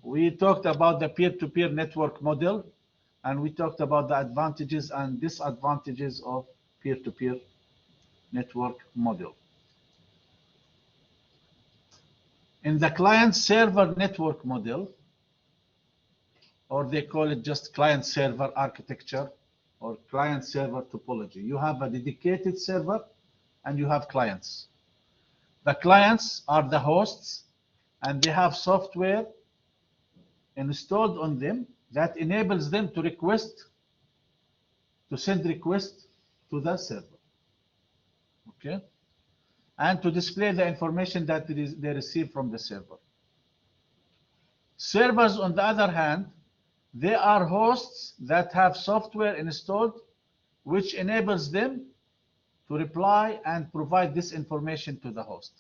We talked about the peer-to-peer network model, and we talked about the advantages and disadvantages of peer-to-peer network model. In the client-server network model, or they call it just client-server architecture or client-server topology, you have a dedicated server and you have clients. The clients are the hosts, and they have software installed on them that enables them to send requests to the server, okay, and to display the information that they receive from the server. Servers, on the other hand, they are hosts that have software installed which enables them to reply and provide this information to the host,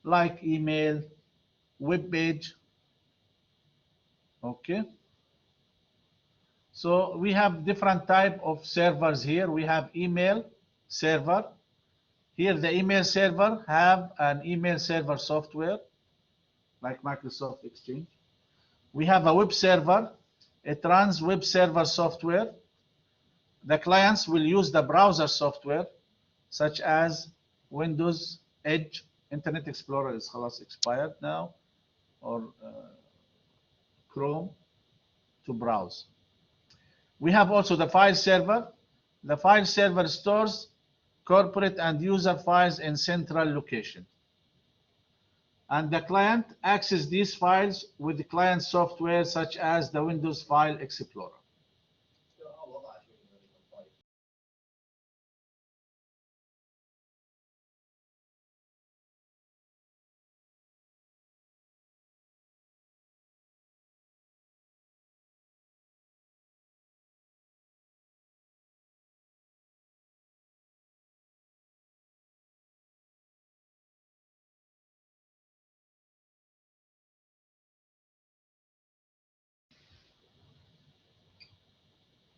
like email, web page, okay? So we have different type of servers here. We have email server. Here the email server have an email server software like Microsoft Exchange. We have a web server. It runs web server software. The clients will use the browser software such as Windows, Edge, Internet Explorer is expired now, or Chrome to browse. We have also the file server. The file server stores corporate and user files in central location. And the client accesses these files with the client software such as the Windows File Explorer.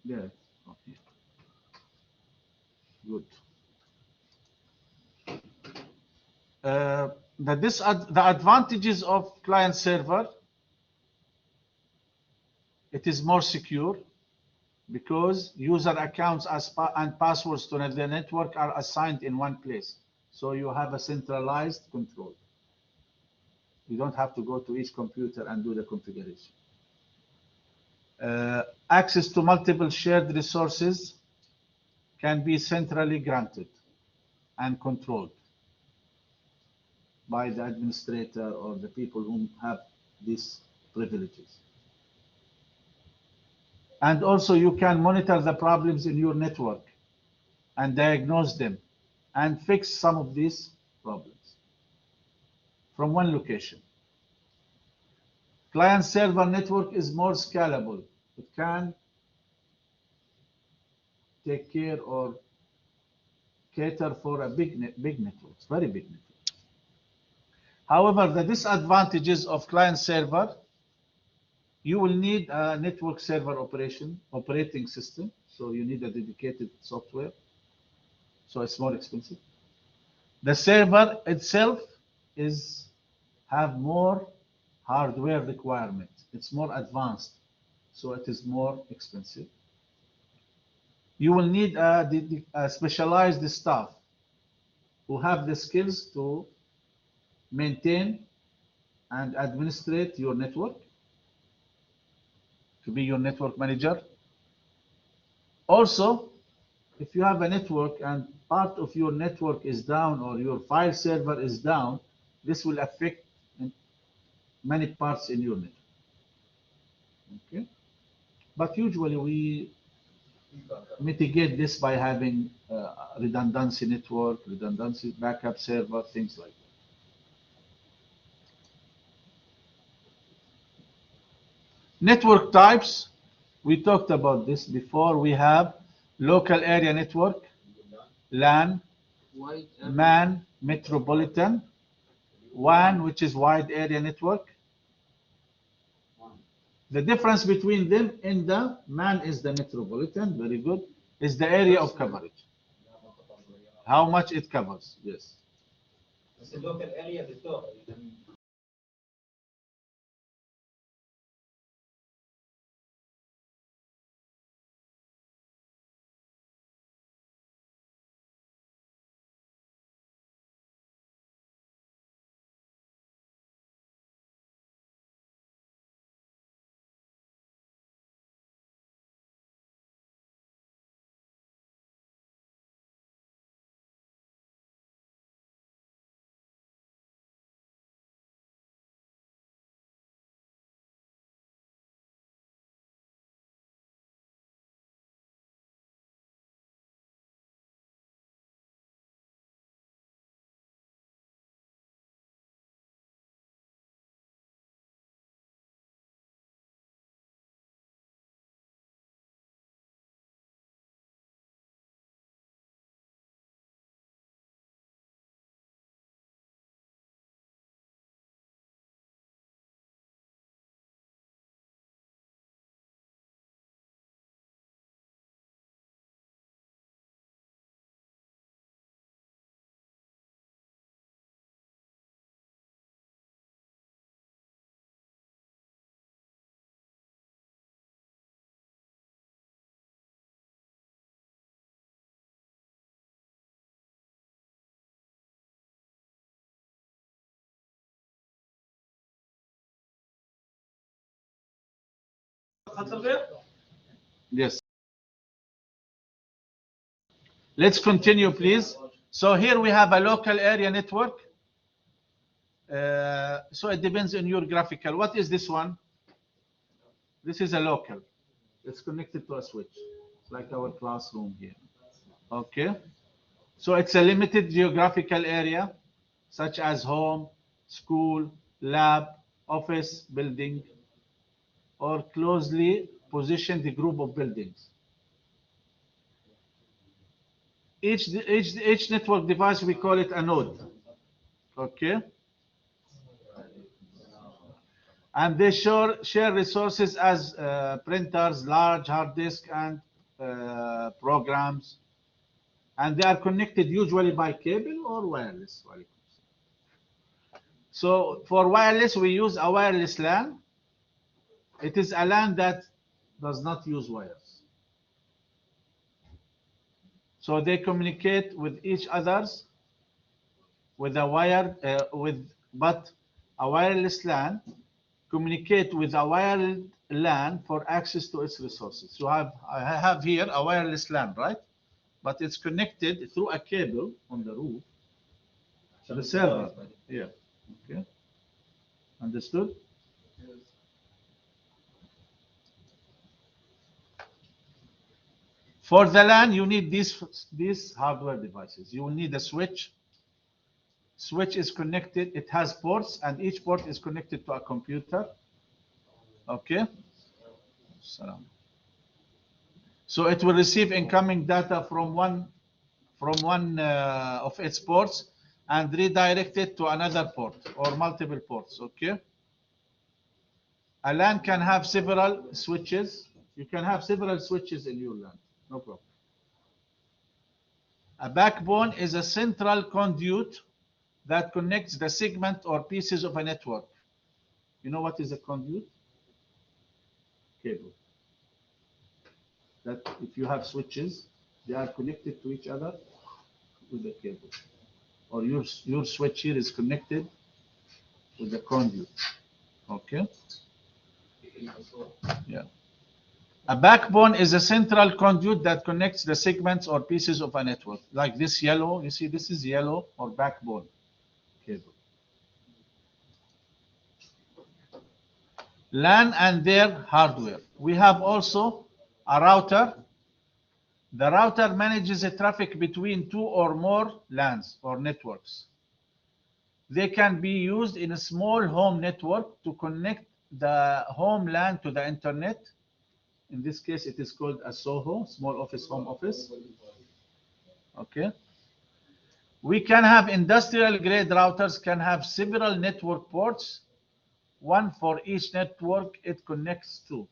Yeah, okay. Good. The advantages of client server, it is more secure because user accounts and passwords to the network are assigned in one place. So you have a centralized control. You don't have to go to each computer and do the configuration. Access to multiple shared resources can be centrally granted and controlled by the administrator or the people who have these privileges. And also you can monitor the problems in your network and diagnose them and fix some of these problems from one location. Client-server network is more scalable. It can take care or cater for a big network, very big network. However, the disadvantages of client-server, you will need a network server operating system, so you need a dedicated software, so it's more expensive. The server itself have more hardware requirements. It's more advanced, so it is more expensive. You will need a specialized staff who have the skills to maintain and administrate your network, to be your network manager. Also, if you have a network and part of your network is down or your file server is down, this will affect many parts in your network. Okay? But usually we mitigate this by having redundancy network, redundancy backup server, things like that. Network types, we talked about this before. We have local area network, LAN, MAN, Metropolitan, WAN, which is wide area network. The difference between them in the MAN is the Metropolitan, very good, is the area of coverage. How much it covers, yes. The local area, Yes. Let's continue, please. So here we have a local area network. So it depends on your graphical. What is this one? This is a local. It's connected to a switch. It's like our classroom here. Okay. So it's a limited geographical area, such as home, school, lab, office, building, or closely positioned group of buildings. Each network device, we call it a node. Okay. And they share resources as printers, large hard disk, and programs. And they are connected usually by cable or wireless. So for wireless, we use a wireless LAN. It is a LAN that does not use wires. So they communicate with each others with a wire, but a wireless LAN communicate with a wired LAN for access to its resources. So I have here a wireless LAN, right? But it's connected through a cable on the roof to the server. Yeah. Okay. Understood? For the LAN, you need these hardware devices. You will need a switch. Switch is connected. It has ports, and each port is connected to a computer. Okay. So it will receive incoming data from one of its ports and redirect it to another port or multiple ports. Okay. A LAN can have several switches. You can have several switches in your LAN. No problem. A backbone is a central conduit that connects the segment or pieces of a network. You know what is a conduit? Cable. That if you have switches, they are connected to each other with a cable. Or your switch here is connected with the conduit. Okay? Yeah. A backbone is a central conduit that connects the segments or pieces of a network. Like this yellow, you see this is yellow or backbone cable. LAN and their hardware. We have also a router. The router manages the traffic between two or more LANs or networks. They can be used in a small home network to connect the home LAN to the internet. In this case, it is called a Soho, small office, home office. Okay. We can have industrial grade routers can have several network ports, one for each network it connects to.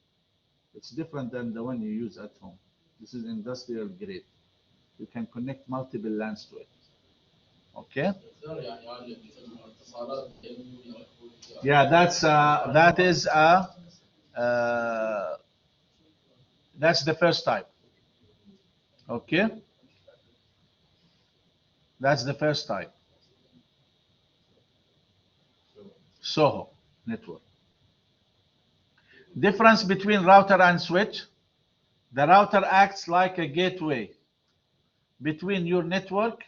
It's different than the one you use at home. This is industrial grade. You can connect multiple LANs to it. Okay. Yeah, uh, that's the first type. Okay, that's the first type. Soho network. Difference between router and switch. The router acts like a gateway between your network.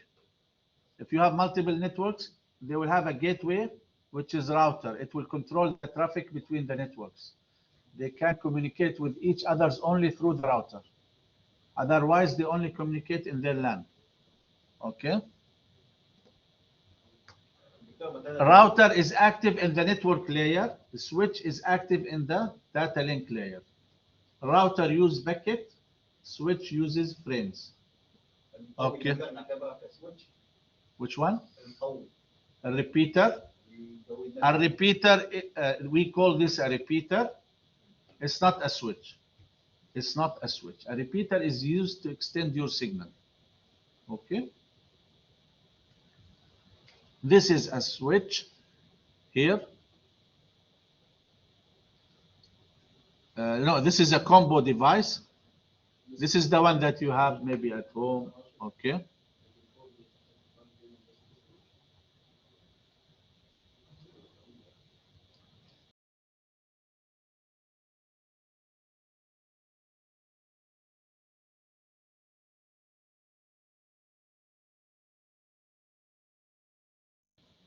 If you have multiple networks, they will have a gateway, which is router. It will control the traffic between the networks. They can communicate with each others only through the router. Otherwise, they only communicate in their LAN. Okay. Router is active in the network layer. The switch is active in the data link layer. Router uses packet. Switch uses frames. Okay. Which one? A repeater. A repeater, we call this a repeater. It's not a switch. It's not a switch. A repeater is used to extend your signal. Okay. This is a switch here. No, this is a combo device. This is the one that you have maybe at home. Okay.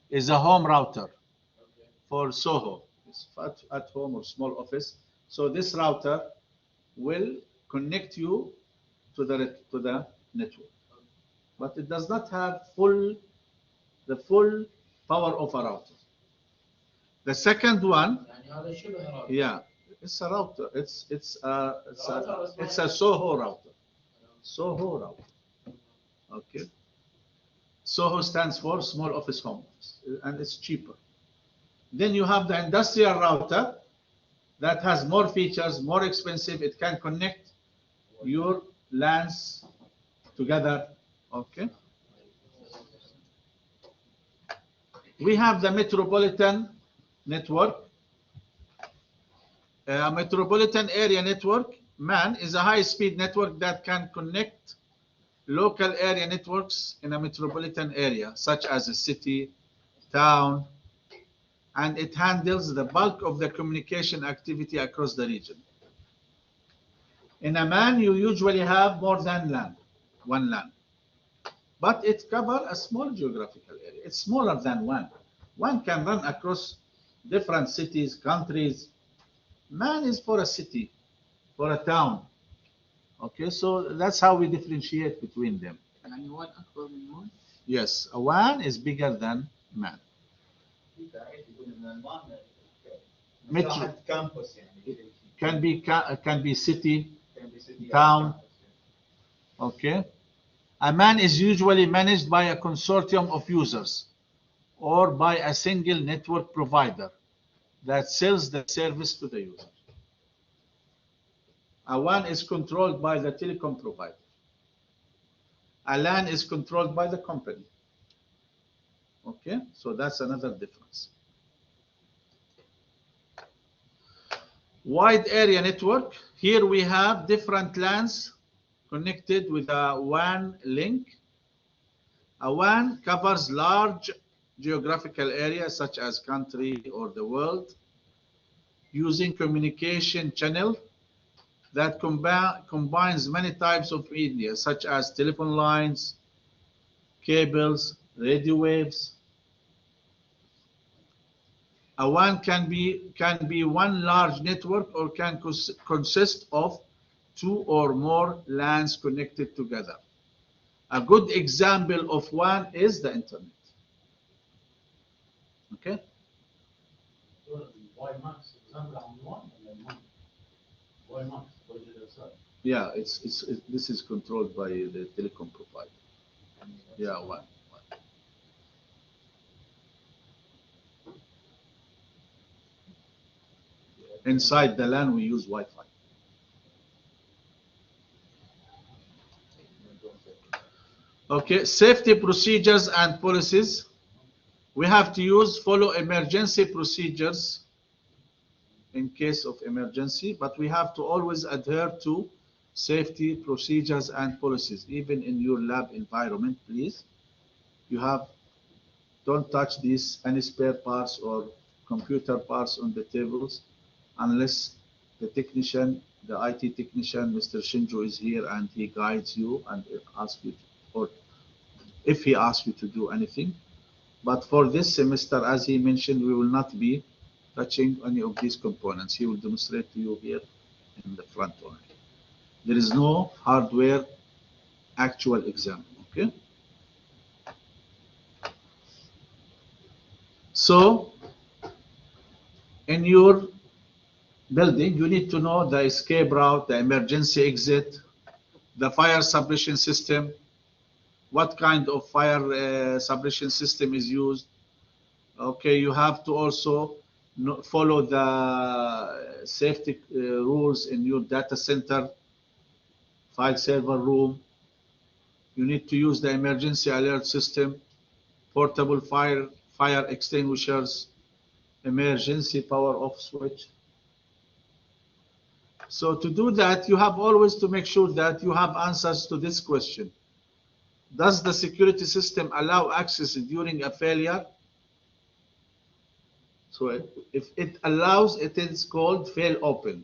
is a home router for Soho. It's at home or small office. So this router will connect you to the network, but it does not have the full power of a router. The second one, yeah, it's a router. It's a Soho router. Soho router. Okay. Soho stands for small office home office, and it's cheaper. Then you have the industrial router that has more features, more expensive. It can connect your LANs together. Okay. We have the Metropolitan network. A metropolitan area network, MAN, is a high-speed network that can connect local area networks in a metropolitan area, such as a city, town, and it handles the bulk of the communication activity across the region. In a MAN, you usually have more than one LAN, but it covers a small geographical area. It's smaller than one. One can run across different cities, countries. MAN is for a city, for a town. Okay, so that's how we differentiate between them. يعني one أكبر من one. Yes, a WAN is bigger than MAN. Metro can be city, town. Okay, a MAN is usually managed by a consortium of users or by a single network provider that sells the service to the user. A WAN is controlled by the telecom provider. A LAN is controlled by the company. Okay, so that's another difference. Wide area network. Here we have different LANs connected with a WAN link. A WAN covers large geographical areas such as country or the world using communication channel that combines many types of media such as telephone lines, cables, radio waves. A WAN can be one large network or can consist of two or more LANs connected together. A good example of WAN is the internet. Okay. Yeah, this is controlled by the telecom provider. Yeah, WAN. Inside the LAN, we use Wi-Fi. Okay, safety procedures and policies. We have to follow emergency procedures in case of emergency, but we have to always adhere to safety procedures and policies, even in your lab environment, please. Don't touch any spare parts or computer parts on the tables unless the technician, the IT technician, Mr. Shinjo, is here and he guides you and asks you, or if he asks you to do anything. But for this semester, as he mentioned, we will not be touching any of these components. He will demonstrate to you here in the front only. There is no hardware actual exam, okay? So, in your building, you need to know the escape route, the emergency exit, the fire suppression system, what kind of fire suppression system is used. Okay, you have to also follow the safety rules in your data center, file server room. You need to use the emergency alert system, portable fire extinguishers, emergency power off switch. So to do that, you have always to make sure that you have answers to this question. Does the security system allow access during a failure? So if it allows, it is called fail open.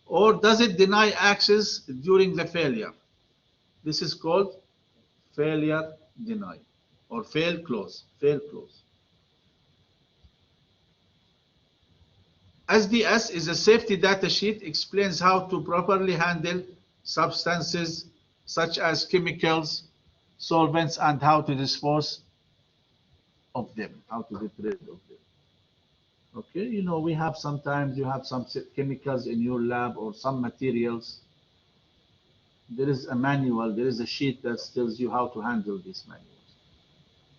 Or does it deny access during the failure? This is called failure deny. or fail close, fail close. SDS is a safety data sheet, explains how to properly handle substances such as chemicals, solvents, and how to dispose of them, how to get rid of them. Okay, you know, we have sometimes you have some chemicals in your lab or some materials. There is a manual, there is a sheet that tells you how to handle these manuals,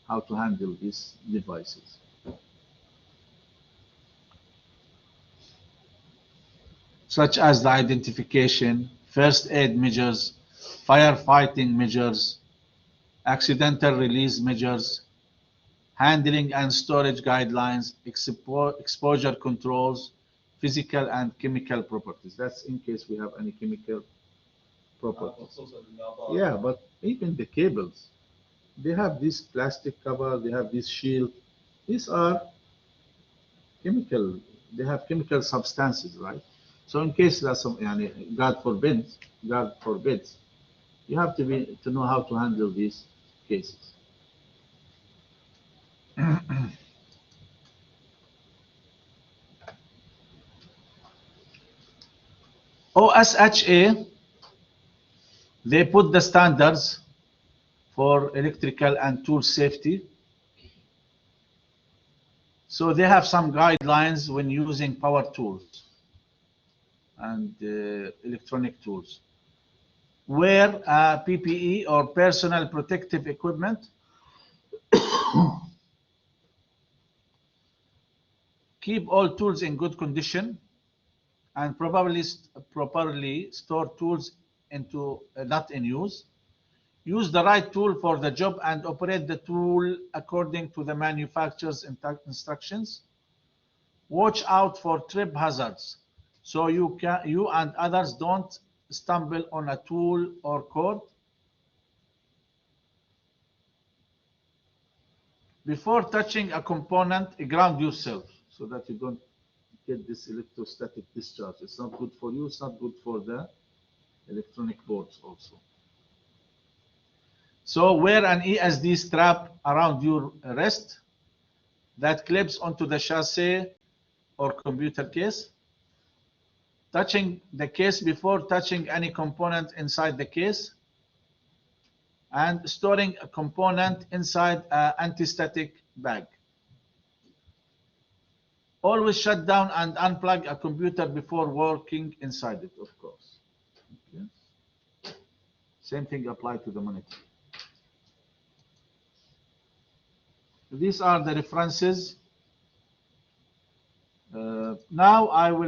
how to handle these devices. Such as the identification, first aid measures, firefighting measures, accidental release measures, handling and storage guidelines, exposure controls, physical and chemical properties. That's in case we have any chemical properties. Yeah, but even the cables, they have this plastic cover, they have this shield. These are chemical, they have chemical substances, right? So in case there's some, God forbids, you have to know how to handle these cases. OSHA, they put the standards for electrical and tool safety. So they have some guidelines when using power tools and electronic tools. Wear PPE or personal protective equipment. Keep all tools in good condition and probably properly store tools into not in use. Use the right tool for the job and operate the tool according to the manufacturer's instructions. Watch out for trip hazards so you and others don't stumble on a tool or cord. Before touching a component, ground yourself so that you don't get this electrostatic discharge. It's not good for you, it's not good for the electronic boards also. So wear an ESD strap around your wrist that clips onto the chassis or computer case. Touching the case before touching any component inside the case. And storing a component inside an anti-static bag. Always shut down and unplug a computer before working inside it, of course. Okay. Same thing applies to the monitor. These are the references. Now I will